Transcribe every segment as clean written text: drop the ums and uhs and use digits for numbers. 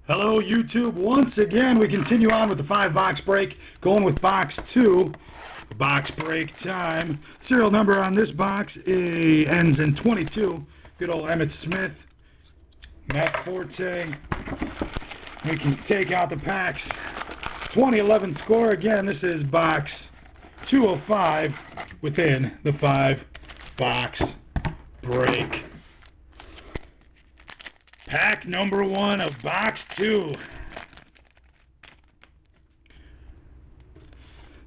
Hello YouTube, once again we continue on with the 5-box break, going with box 2, box break time. Serial number on this box ends in 22, good old Emmitt Smith, Matt Forte. We can take out the packs. 2011 score, again this is box 205 within the 5-box break. Pack number 1 of box 2.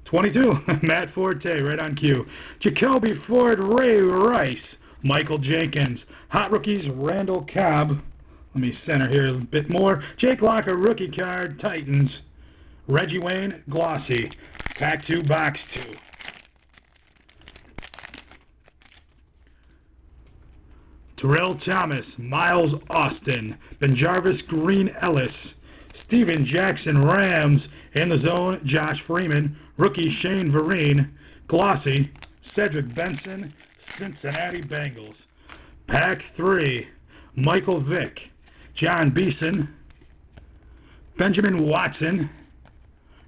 22, Matt Forte, right on cue. Jacoby Ford, Ray Rice, Michael Jenkins. Hot rookies, Randall Cobb. Let me center here a bit more. Jake Locker, rookie card, Titans. Reggie Wayne, glossy. Pack 2, box 2. Terrell Thomas, Miles Austin, Ben Jarvis, Green Ellis, Steven Jackson, Rams, in the zone, Josh Freeman, rookie Shane Vereen, glossy, Cedric Benson, Cincinnati Bengals. Pack 3, Michael Vick, John Beeson, Benjamin Watson,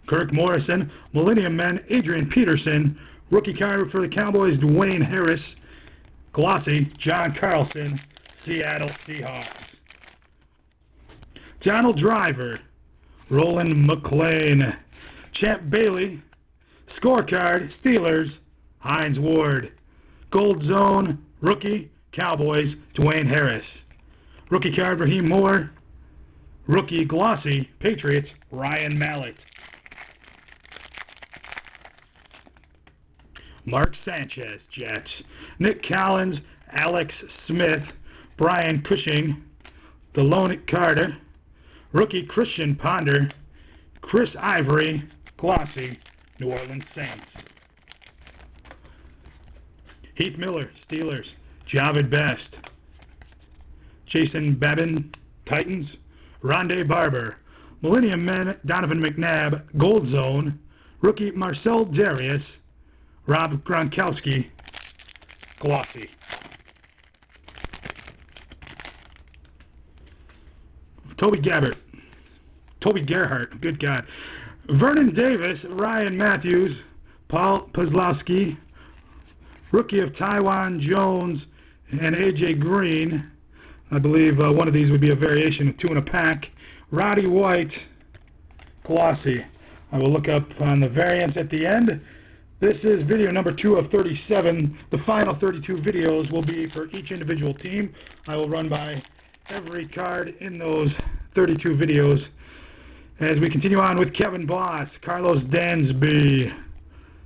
Kirk Morrison, Millennium Men, Adrian Peterson, rookie card for the Cowboys, Dwayne Harris, glossy, John Carlson, Seattle Seahawks. Donald Driver, Roland McClain, Champ Bailey, scorecard, Steelers, Hines Ward. Gold Zone, rookie, Cowboys, Dwayne Harris. Rookie card, Raheem Moore. Rookie, glossy, Patriots, Ryan Mallett. Mark Sanchez, Jets. Nick Collins, Alex Smith, Brian Cushing, Delone Carter, rookie Christian Ponder, Chris Ivory, glossy, New Orleans Saints. Heath Miller, Steelers, Javid Best, Jason Babin, Titans, Rondé Barber, Millennium Men, Donovan McNabb, Gold Zone, rookie Marcel Darius, Rob Gronkowski, glossy. Toby Gerhart, good God. Vernon Davis, Ryan Matthews, Paul Pazlowski, rookie of Taiwan Jones, and AJ Green. I believe one of these would be a variation of 2 in a pack. Roddy White, glossy. I will look up on the variants at the end. This is video number 2 of 37. The final 32 videos will be for each individual team. I will run by every card in those 32 videos. As we continue on with Kevin Boss, Carlos Dansby,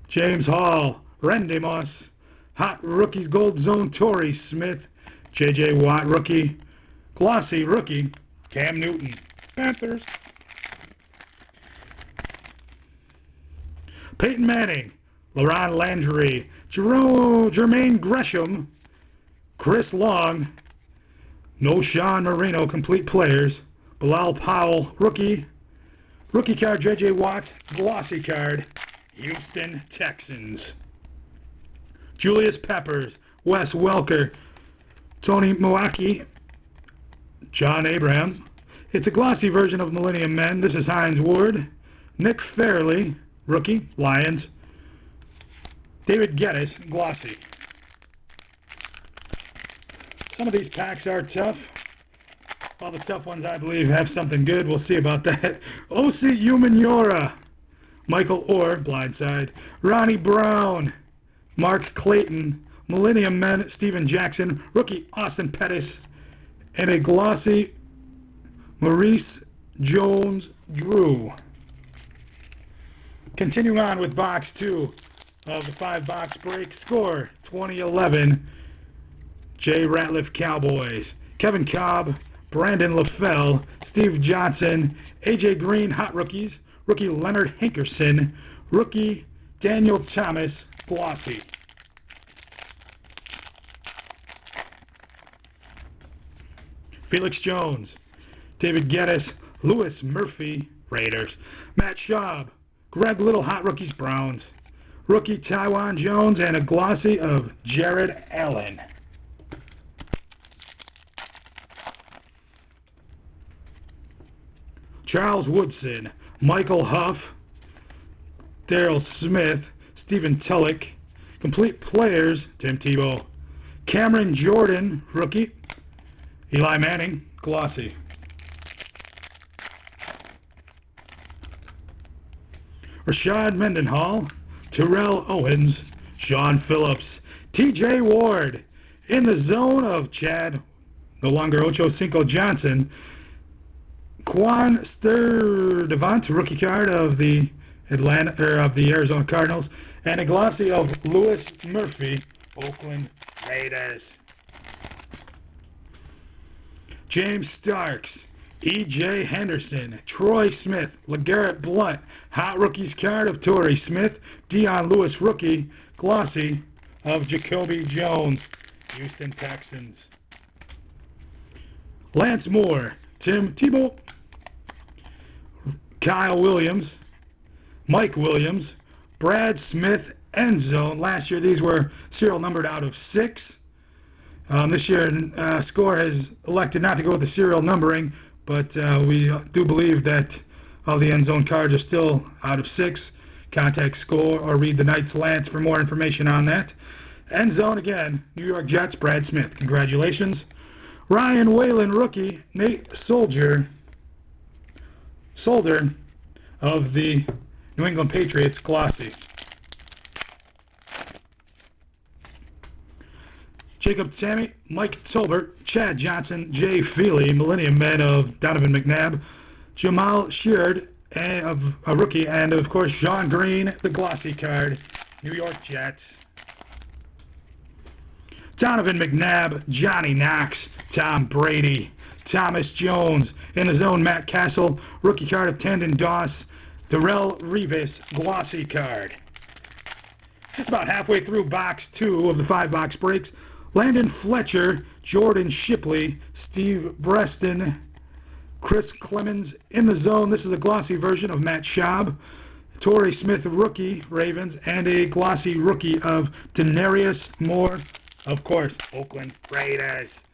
James Hall, Randy Moss, Hot Rookies Gold Zone, Torrey Smith, J.J. Watt rookie, glossy rookie, Cam Newton, Panthers. Peyton Manning, LaRon Landry, Jermaine Gresham, Chris Long, no Sean Marino, complete players, Bilal Powell, rookie card, J.J. Watt, glossy card, Houston Texans. Julius Peppers, Wes Welker, Tony Moaki, John Abraham. It's a glossy version of Millennium Men. This is Hines Ward, Nick Fairley, rookie, Lions, David Geddes, glossy. Some of these packs are tough. All the tough ones, I believe, have something good. We'll see about that. O.C. Umenyiora, Michael Orr, blindside, Ronnie Brown, Mark Clayton, Millennium Men, Steven Jackson, rookie Austin Pettis, and a glossy Maurice Jones-Drew. Continuing on with box 2 of the 5-box break. Score 2011 Jay Ratliff Cowboys, Kevin Cobb, Brandon LaFell, Steve Johnson, AJ Green, hot rookies, rookie Leonard Hankerson, rookie Daniel Thomas, glossy. Felix Jones, David Geddes, Lewis Murphy, Raiders, Matt Schaub, Greg Little, hot rookies, Browns, rookie Taiwan Jones, and a glossy of Jared Allen. Charles Woodson, Michael Huff, Daryl Smith, Stephen Tulloch. Complete players, Tim Tebow. Cameron Jordan, rookie. Eli Manning, glossy. Rashad Mendenhall, Terrell Owens, Sean Phillips, TJ Ward, in the zone of Chad, no longer Ocho Cinco Johnson, Quan Sturdivant, rookie card of the Arizona Cardinals, and a glossy of Lewis Murphy, Oakland Raiders. James Starks, E.J. Henderson, Troy Smith, LeGarrette Blount, hot rookies card of Torrey Smith, Dion Lewis rookie, glossy of Jacoby Jones, Houston Texans. Lance Moore, Tim Tebow, Kyle Williams, Mike Williams, Brad Smith, end zone. Last year these were serial numbered out of 6. This year Score has elected not to go with the serial numbering, but we do believe that all the end zone cards are still out of 6. Contact Score or read the Knights Lance for more information on that. End zone again, New York Jets, Brad Smith. Congratulations. Ryan Whalen, rookie. Nate Solder of the New England Patriots, glossy. Jacob Tammy, Mike Tolbert, Chad Johnson, Jay Feely, Millennium Men of Donovan McNabb, Jamal Sheard, of a rookie, and of course Sean Green, the glossy card, New York Jets. Donovan McNabb, Johnny Knox, Tom Brady, Thomas Jones, in the zone Matt Castle, rookie card of Tandon Doss, Darrell Revis, glossy card. Just about halfway through box 2 of the 5-box breaks. Landon Fletcher, Jordan Shipley, Steve Breston, Chris Clemens, in the zone. This is a glossy version of Matt Schaub. Torrey Smith, rookie, Ravens, and a glossy rookie of Denarius Moore, of course, Oakland Raiders.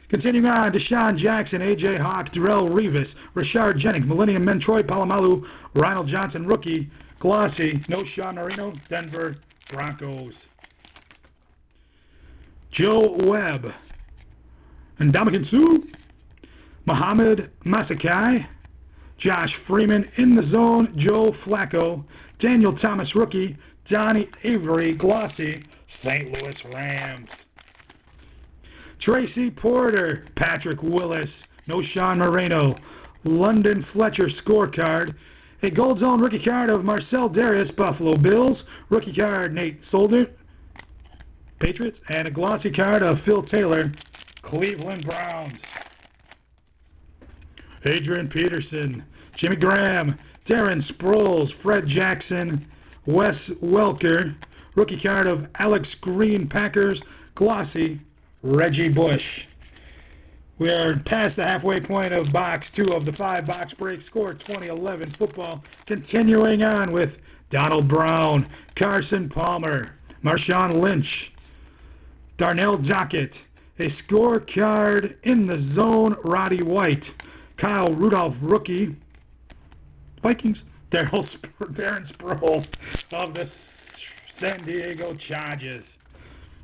Continuing on, Deshaun Jackson, A.J. Hawk, Darrell Revis, Rashard Jennings, Millennium Men, Troy Polamalu, Ronald Johnson, rookie, glossy, no Sean Marino, Denver Broncos. Joe Webb, and Ndamukong Suh, Muhammad Masakai, Josh Freeman, in the zone, Joe Flacco, Daniel Thomas, rookie, Donnie Avery, glossy, St. Louis Rams. Tracy Porter, Patrick Willis, no Sean Moreno, London Fletcher scorecard, a gold zone rookie card of Marcel Darius, Buffalo Bills, rookie card Nate Solder, Patriots, and a glossy card of Phil Taylor, Cleveland Browns. Adrian Peterson, Jimmy Graham, Darren Sproles, Fred Jackson, Wes Welker, rookie card of Alex Green, Packers, glossy, Reggie Bush. We are past the halfway point of box 2 of the 5-box break. Score 2011 football. Continuing on with Donald Brown, Carson Palmer, Marshawn Lynch, Darnell Dockett, a scorecard in the zone, Roddy White, Kyle Rudolph, rookie, Vikings, Darren Sproles of the San Diego Chargers.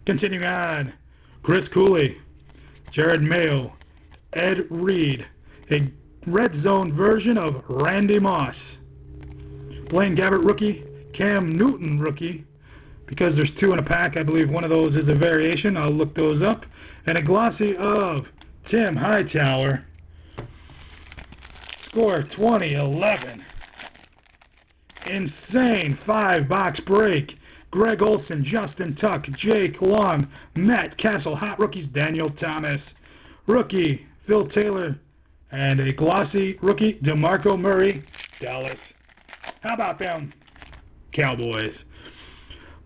Continuing on, Chris Cooley, Jared Mayo, Ed Reed, a red zone version of Randy Moss, Blaine Gabbert, rookie, Cam Newton, rookie. Because there's 2 in a pack, I believe one of those is a variation. I'll look those up. And a glossy of Tim Hightower. Score 2011. Insane 5-box break. Greg Olson, Justin Tuck, Jake Long, Matt Castle, hot rookies, Daniel Thomas, rookie, Phil Taylor, and a glossy rookie, DeMarco Murray, Dallas. How about them Cowboys?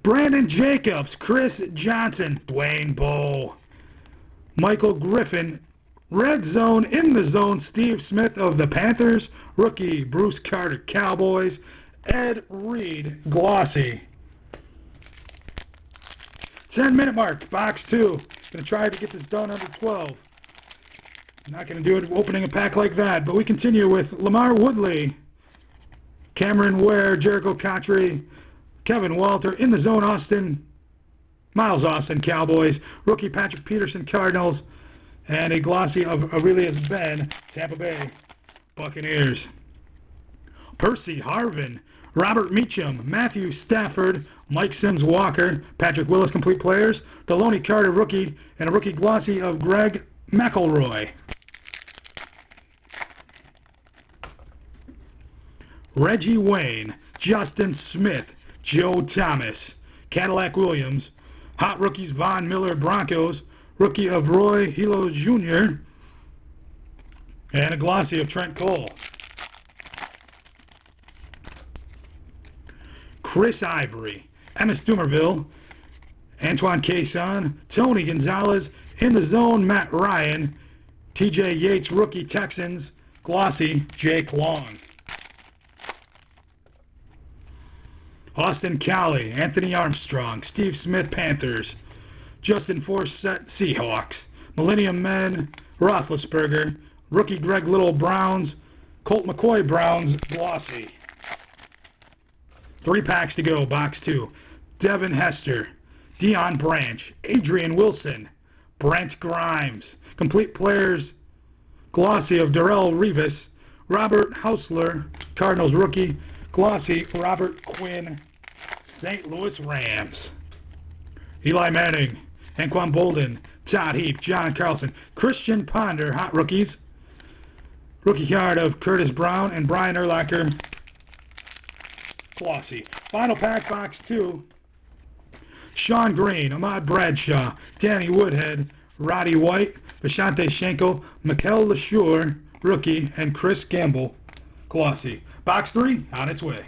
Brandon Jacobs, Chris Johnson, Dwayne Bowe, Michael Griffin, red zone, in the zone, Steve Smith of the Panthers, rookie, Bruce Carter, Cowboys, Ed Reed, glossy. 10-minute mark, box 2. Going to try to get this done under 12. Not going to do it opening a pack like that, but we continue with Lamar Woodley, Cameron Ware, Jericho Cotchery, Kevin Walter, In the Zone Austin, Miles Austin, Cowboys, rookie Patrick Peterson, Cardinals, and a glossy of Aurelius Ben, Tampa Bay Buccaneers. Percy Harvin, Robert Meacham, Matthew Stafford, Mike Sims Walker, Patrick Willis, complete players, Deloney Carter, rookie, and a rookie glossy of Greg McElroy. Reggie Wayne, Justin Smith, Joe Thomas, Cadillac Williams, hot rookies Von Miller, Broncos, rookie of Roy Hilo Jr., and a glossy of Trent Cole. Chris Ivory, Emma Stumerville, Antoine Cason, Tony Gonzalez, In the Zone, Matt Ryan, TJ Yates, rookie Texans, glossy Jake Long. Austin Cowley, Anthony Armstrong, Steve Smith, Panthers, Justin Forsett, Seahawks, Millennium Men, Roethlisberger, rookie Greg Little, Browns, Colt McCoy, Browns, glossy. 3 packs to go, box 2. Devin Hester, Deion Branch, Adrian Wilson, Brent Grimes, complete players, glossy of Darrell Revis, Robert Hausler, Cardinals rookie, glossy Robert Quinn, St. Louis Rams. Eli Manning, Anquan Bolden, Todd Heap, John Carlson, Christian Ponder, hot rookies, rookie card of Curtis Brown and Brian Urlacher, glossy. Final pack, box 2. Sean Green, Ahmad Bradshaw, Danny Woodhead, Roddy White, Vashante Schenkel, Mikel LeSure, rookie, and Chris Gamble, glossy. Box 3 on its way.